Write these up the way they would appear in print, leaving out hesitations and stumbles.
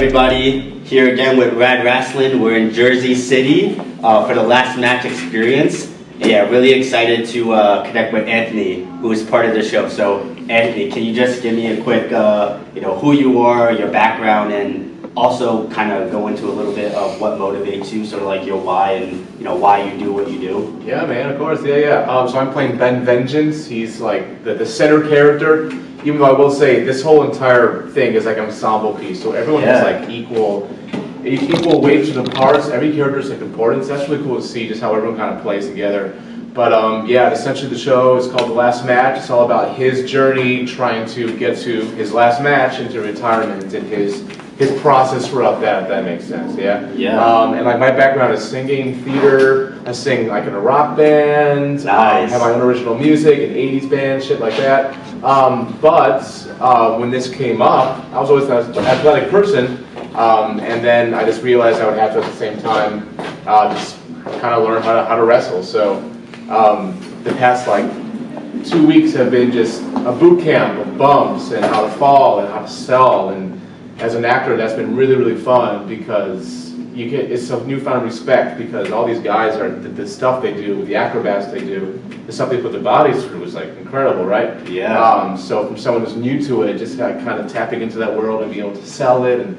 everybody? Here again with Rad Wrestling. We're in Jersey City for the last match experience. Yeah, really excited to connect with Anthony, who is part of the show. So, Anthony, can you just give me a quick, who you are, your background, and also kind of go into a little bit of what motivates you, sort of like your why and why you do what you do? Yeah, man, of course, yeah. So I'm playing Ben Vengeance. He's like the center character. Even though I will say this whole entire thing is like an ensemble piece, so everyone has like equal weight to the parts. Every character is like important. So that's really cool to see just how everyone kind of plays together. But yeah, essentially the show is called The Last Match. It's all about his journey trying to get to his last match into retirement and his process throughout that, if that makes sense, yeah? Yeah. And like my background is singing, theater. I sing like in a rock band. Nice. Have my own original music, an 80s band, shit like that. But when this came up, I was always an athletic person. And then I just realized I would have to at the same time just kind of learn how to wrestle. So the past like 2 weeks have been just a boot camp of bumps and how to fall and how to sell. And as an actor, that's been really, really fun because it's a newfound respect because all these guys are, the stuff they do, the acrobats they do, the stuff they put their bodies through is like incredible, right? Yeah. So from someone who's new to it, just kind of tapping into that world and being able to sell it and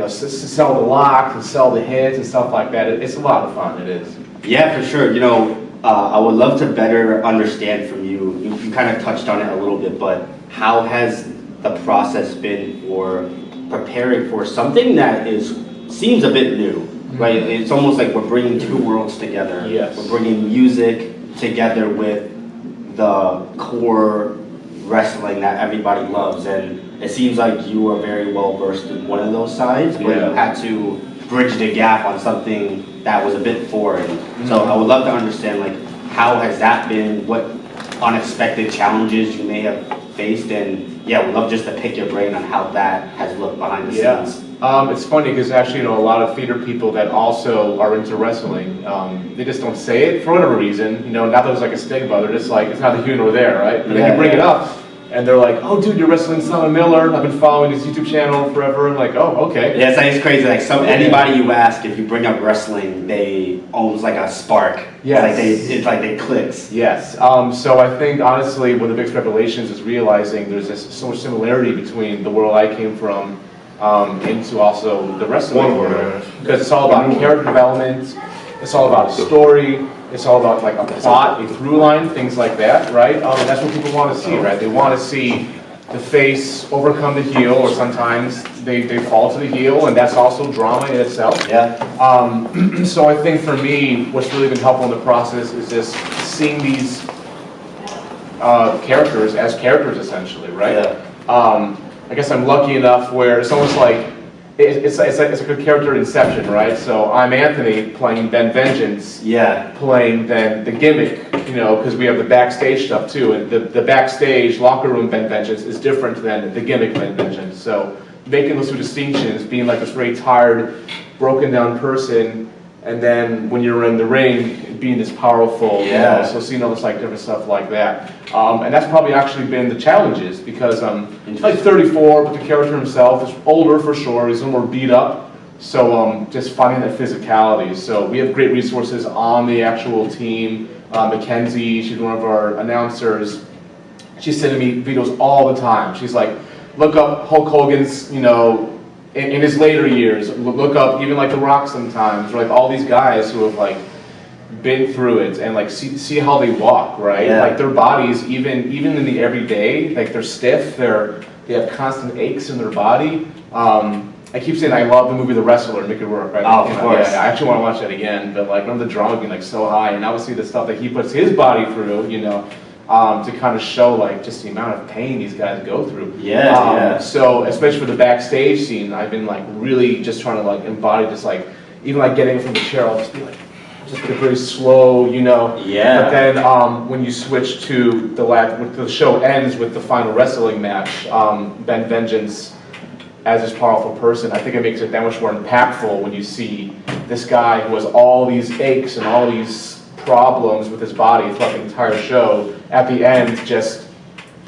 sell the locks and sell the hits and stuff like that, it's a lot of fun, it is. Yeah, for sure. I would love to better understand from you. You kind of touched on it a little bit, but how has the process been for preparing for something that seems a bit new, right? It's almost like we're bringing two worlds together. Yes. We're bringing music together with the core wrestling that everybody loves, and it seems like you are very well versed in one of those sides, but you had to bridge the gap on something that was a bit foreign. So I would love to understand, like, how has that been? What unexpected challenges you may have faced, and yeah, we'd love just to pick your brain on how that has looked behind the scenes. It's funny because actually, a lot of theater people that also are into wrestling, they just don't say it for whatever reason. Not that there's like a stigma, they're just like, it's not here nor there, right? But then you bring it up, and they're like, oh dude, you're wrestling Simon Miller, I've been following his YouTube channel forever, and like, oh, okay. Yeah, it's crazy, like anybody you ask, if you bring up wrestling, they almost like a spark. Yes. It's like they clicks. Yes, so I think honestly, one of the biggest revelations is realizing there's so much similarity between the world I came from into also the wrestling world. Because it's all about character development, it's all about a story, it's all about like a plot, a through line, things like that, right? And that's what people want to see, right? They want to see the face overcome the heel, or sometimes they fall to the heel, and that's also drama in itself. Yeah. So I think for me, what's really been helpful in the process is just seeing these characters as characters, essentially, right? Yeah. I guess I'm lucky enough where it's almost like it's like a character inception, right? So I'm Anthony playing Ben Vengeance, playing then the gimmick, because we have the backstage stuff too, and the backstage locker room Ben Vengeance is different than the gimmick Ben Vengeance. So making those two distinctions, being like this very tired, broken down person, and then when you're in the ring, being this powerful, so seeing all this like different stuff like that. And that's probably actually been the challenges because he's like 34, but the character himself is older for sure, he's a little more beat up. So just finding that physicality. So we have great resources on the actual team. Mackenzie, she's one of our announcers. She's sending me videos all the time. She's like, look up Hulk Hogan's, in his later years, look up even like The Rock sometimes, or like all these guys who have like been through it and like see how they walk, right? Yeah. Like their bodies, even in the everyday, like they're stiff, they have constant aches in their body. I keep saying I love the movie The Wrestler, Make It Work, right? Oh, of course. Yeah, I actually want to watch that again, but like remember the drama being like so high, and obviously the stuff that he puts his body through, to kind of show like just the amount of pain these guys go through. So especially for the backstage scene, I've been like really just trying to like embody just like even like getting from the chair, I'll just be like just get very slow, But then when you switch to the show ends with the final wrestling match, Ben Vengeance as this powerful person, I think it makes it that much more impactful when you see this guy who has all these aches and all these problems with his body throughout the entire show, at the end just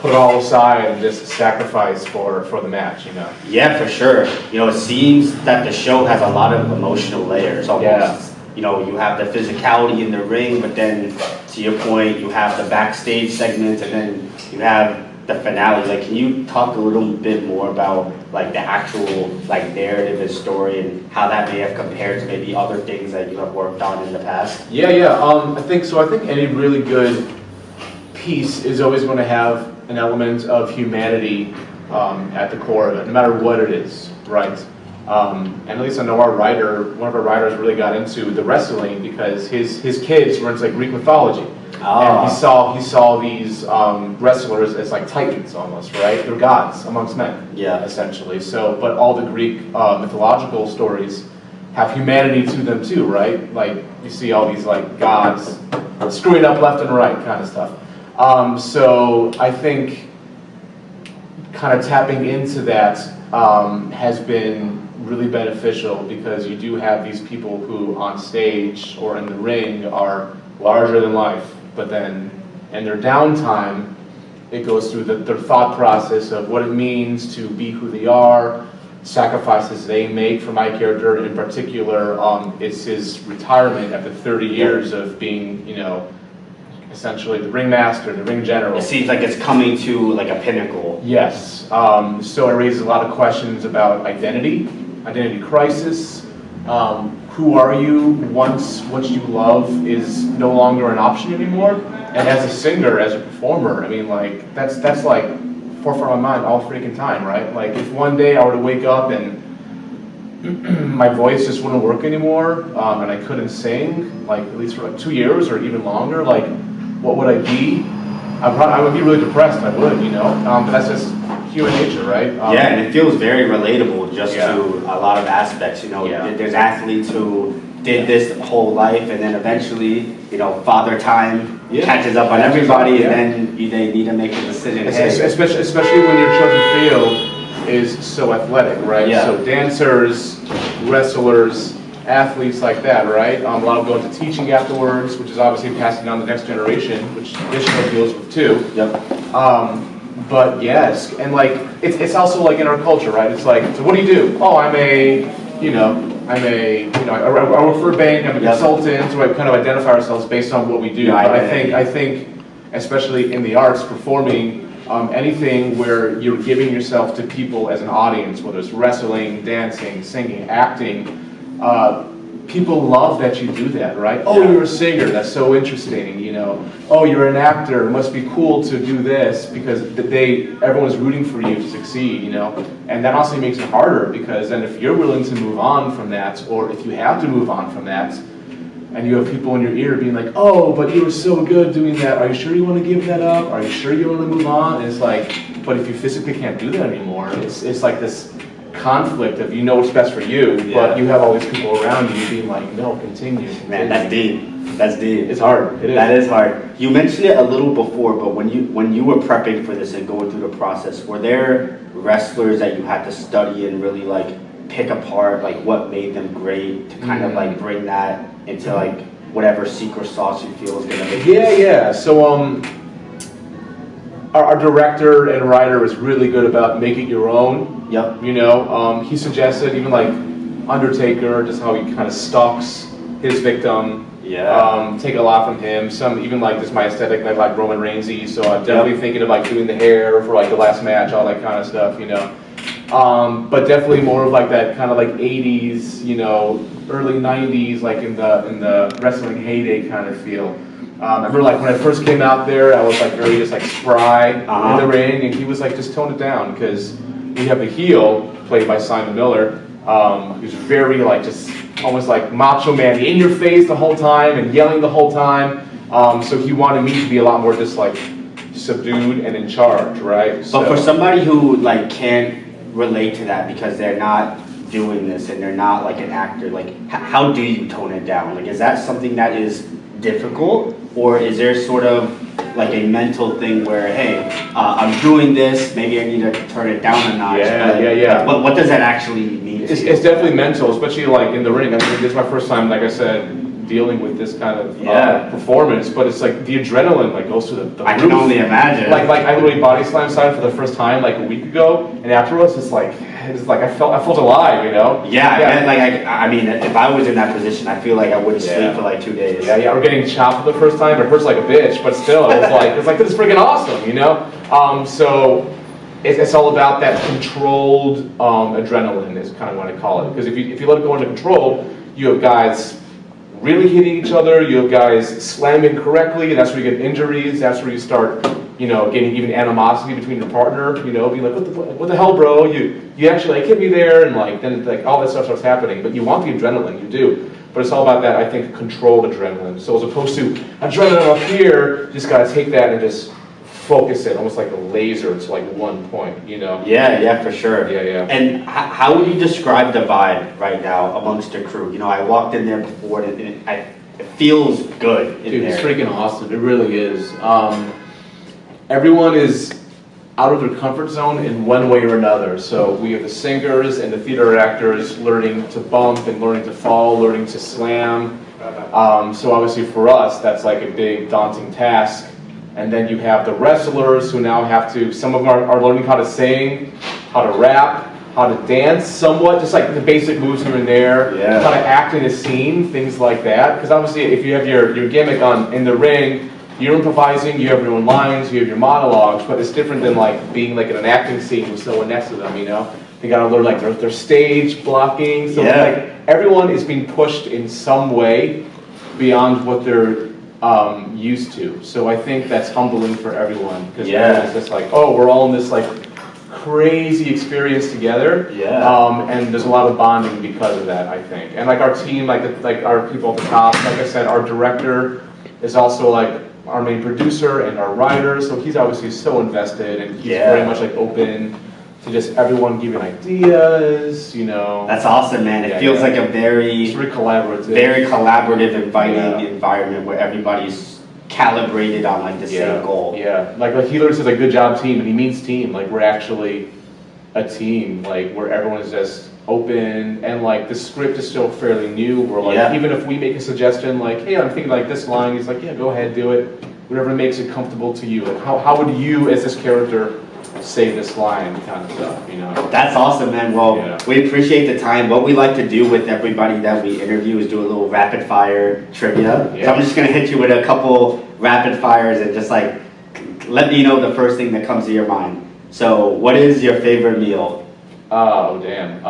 put it all aside and just sacrifice for the match, you know? Yeah, for sure. You know, it seems that the show has a lot of emotional layers almost. Yeah. You know, you have the physicality in the ring, but then to your point, you have the backstage segments, and then you have the finale. Like, can you talk a little bit more about like the actual like narrative and story and how that may have compared to maybe other things that you have worked on in the past? Yeah. I think so. I think any really good piece is always going to have an element of humanity at the core of it, no matter what it is, right? And at least I know one of our writers really got into the wrestling because his kids were into like Greek mythology. And he saw these wrestlers as like titans almost, right? They're gods amongst men, essentially. So, but all the Greek mythological stories have humanity to them too, right? Like you see all these like gods screwing up left and right kind of stuff. So I think kind of tapping into that has been really beneficial because you do have these people who on stage or in the ring are larger than life, but then in their downtime it goes through their thought process of what it means to be who they are, sacrifices they make. For my character in particular, it's his retirement after 30 years of being, you know, essentially the ringmaster, the ring general. It seems like it's coming to like a pinnacle. Yes. So it raises a lot of questions about identity crisis. Who are you once what you love is no longer an option anymore? And as a singer, as a performer, I mean, like that's like forefront of my mind all freaking time, right? Like if one day I were to wake up and my voice just wouldn't work anymore, and I couldn't sing, like at least for like 2 years or even longer, like what would I be? I would be really depressed. I would, you know. But that's just human nature, right? Yeah, and it feels very relatable just to a lot of aspects. You know, there's athletes who did this whole life, and then eventually, you know, father time catches up on everybody, and then they need to make a decision. Especially when your chosen field is so athletic, right? Yeah. So dancers, wrestlers, athletes like that, right? A lot of go into teaching afterwards, which is obviously passing on the next generation, which this show deals with too. Yep. But yes, and like it's also like in our culture, right? It's like, so what do you do? Oh, I work for a bank. I'm a consultant. So I kind of identify ourselves based on what we do. But I think, especially in the arts, performing. Anything where you're giving yourself to people as an audience, whether it's wrestling, dancing, singing, acting, people love that you do that, right? Oh, you're a singer, that's so interesting, you know. Oh, you're an actor, it must be cool to do this because everyone's rooting for you to succeed, you know. And that also makes it harder because then if you're willing to move on from that, or if you have to move on from that, and you have people in your ear being like, oh, but you were so good doing that. Are you sure you want to give that up? Are you sure you want to move on? And it's like, but if you physically can't do that anymore, it's like this conflict of you know what's best for you, but you have all these people around you being like, no, continue. Man, that's deep. That's deep. It's hard. It is. That is hard. You mentioned it a little before, but when you were prepping for this and going through the process, were there wrestlers that you had to study and really like pick apart, like what made them great to kind of like bring that into like whatever secret sauce you feel is gonna make it? Yeah. So our director and writer is really good about making your own. Yep. You know, he suggested even like Undertaker, just how he kind of stalks his victim. Yeah. Take a lot from him. Some even like this my aesthetic, like Roman Reigns-y. So I'm definitely thinking of like doing the hair for like the last match, all that kind of stuff. You know. But definitely more of like that kind of like 80s, you know, early 90s, like in the wrestling heyday kind of feel. I remember like when I first came out there, I was like very just like spry in the ring, and he was like just tone it down because we have the heel played by Simon Miller, who's very like just almost like macho man in your face the whole time and yelling the whole time. So he wanted me to be a lot more just like subdued and in charge, right? But for somebody who like can't relate to that because they're not doing this and they're not like an actor, like how do you tone it down? Like is that something that is difficult, or is there sort of like a mental thing where, hey, I'm doing this, maybe I need to turn it down a notch? Yeah. What does that actually mean to you? It's definitely mental, especially like in the ring. I mean, this is my first time, like I said, dealing with this kind of performance, but it's like the adrenaline like goes to the I roof. can only imagine. Like I literally body slam side for the first time like a week ago, and afterwards it's like I felt alive, you know? Yeah. I mean, if I was in that position, I feel like I wouldn't sleep for like 2 days. Yeah, we're getting chopped for the first time, it hurts like a bitch, but still, it's like this is freaking awesome, you know? So it's all about that controlled adrenaline is kind of what I call it. Because if you let it go into control, you have guys really hitting each other, you have guys slamming correctly, and that's where you get injuries, that's where you start, you know, getting even animosity between your partner, you know, being like, what the hell, bro? You actually like hit me there, and like then like all that stuff starts happening. But you want the adrenaline, you do. But it's all about that, I think, controlled adrenaline. So as opposed to adrenaline up here, you just gotta take that and just focus it, almost like a laser to like one point, you know? Yeah, for sure. Yeah. And how would you describe the vibe right now amongst the crew? You know, I walked in there before, and it feels good in Dude, there. it's freaking awesome. It really is. Everyone is out of their comfort zone in one way or another. So we have the singers and the theater actors learning to bump and learning to fall, learning to slam. So obviously for us, that's like a big daunting task. And then you have the wrestlers who now have to, some of them are learning how to sing, how to rap, how to dance somewhat, just like the basic moves here and there, how to act in a scene, things like that. Because obviously if you have your gimmick in the ring, you're improvising, you have your own lines, you have your monologues, but it's different than like being like in an acting scene with someone next to them, you know? They gotta learn like their stage blocking, so like everyone is being pushed in some way beyond what they're used to. So I think that's humbling for everyone, because it's just like, oh, we're all in this like crazy experience together, and there's a lot of bonding because of that, I think. And like our team, like our people at the top, like I said, our director is also like our main producer and our writer, so he's obviously so invested, and he's very much like open to just everyone giving ideas, you know. That's awesome, man. It feels like a it's very collaborative, inviting environment where everybody's calibrated on like the same goal. Like he literally says like good job team, and he means team. Like we're actually a team, like where everyone is just open, and like the script is still fairly new. We're like even if we make a suggestion like, hey, I'm thinking like this line, he's like, yeah, go ahead, do it. Whatever makes it comfortable to you. Like how would you as this character say this line kind of stuff, you know? That's awesome, man. Well, we appreciate the time. What we like to do with everybody that we interview is do a little rapid fire trivia. So I'm just gonna hit you with a couple rapid fires and just like let me know the first thing that comes to your mind. So what is your favorite meal? Oh damn.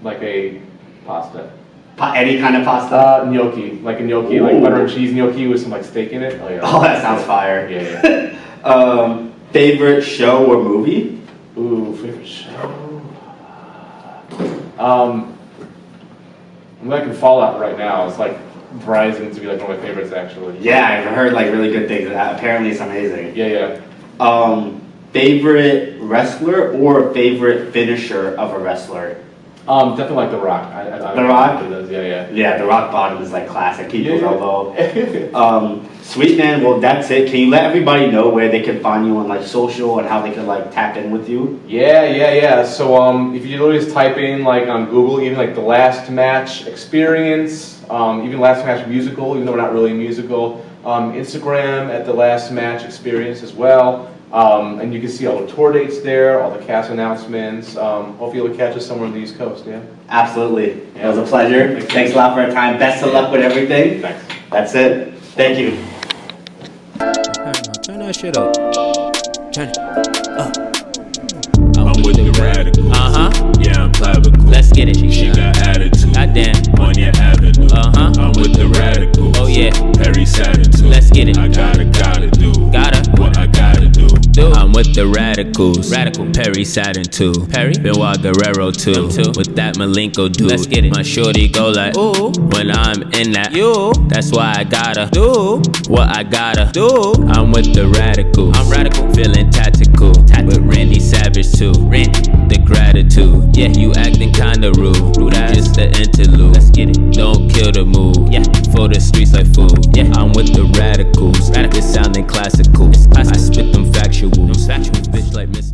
Like a pasta. Any kind of pasta? Gnocchi. Like a gnocchi, like butter and cheese gnocchi with some like steak in it. Oh, that sounds fire. Favorite show or movie? Ooh, favorite show. I'm liking Fallout right now. It's like rising to be like one of my favorites actually. Yeah, I've heard like really good things. Apparently it's amazing. Favorite wrestler or favorite finisher of a wrestler? Definitely like The Rock. The Rock? Yeah, The Rock bottom is like classic. People's elbow. Sweet, man. Well, that's it. Can you let everybody know where they can find you on like social and how they can like tap in with you? Yeah. So if you literally just type in like on Google, even like the Last Match Experience, even Last Match Musical, even though we're not really a musical, Instagram at the Last Match Experience as well. And you can see all the tour dates there, all the cast announcements. Hopefully you'll catch us somewhere on the East Coast, Absolutely. It was a pleasure. Thanks a lot for your time. Best of luck with everything. Thanks. That's it. Thank you. Turn that shit up. Turn it up. I'm with the radicals. Yeah, I'm clavicle. Let's get it. She got attitude. Goddamn. On your avenue. I'm with the radicals. Oh yeah. Perry Saturn too. Let's get it. I gotta do. What I gotta do. I'm with the radicals. Radical. Perry Saturn too. Perry. Benoit Guerrero too. With that Malenko dude. Let's get it. My shorty go like ooh when I'm in that. You. That's why I gotta do what I gotta do. I'm with the radicals. I'm radical. Feeling tactical. With Randy Savage too. Randy. The gratitude. Yeah, you acting kinda rude. Rude ass. Just the interlude. Let's get it. Don't kill the mood. Yeah. For the streets like food. Yeah. I'm with the radicals. It's sounding classical. I spit them factuals. Bitch like Miss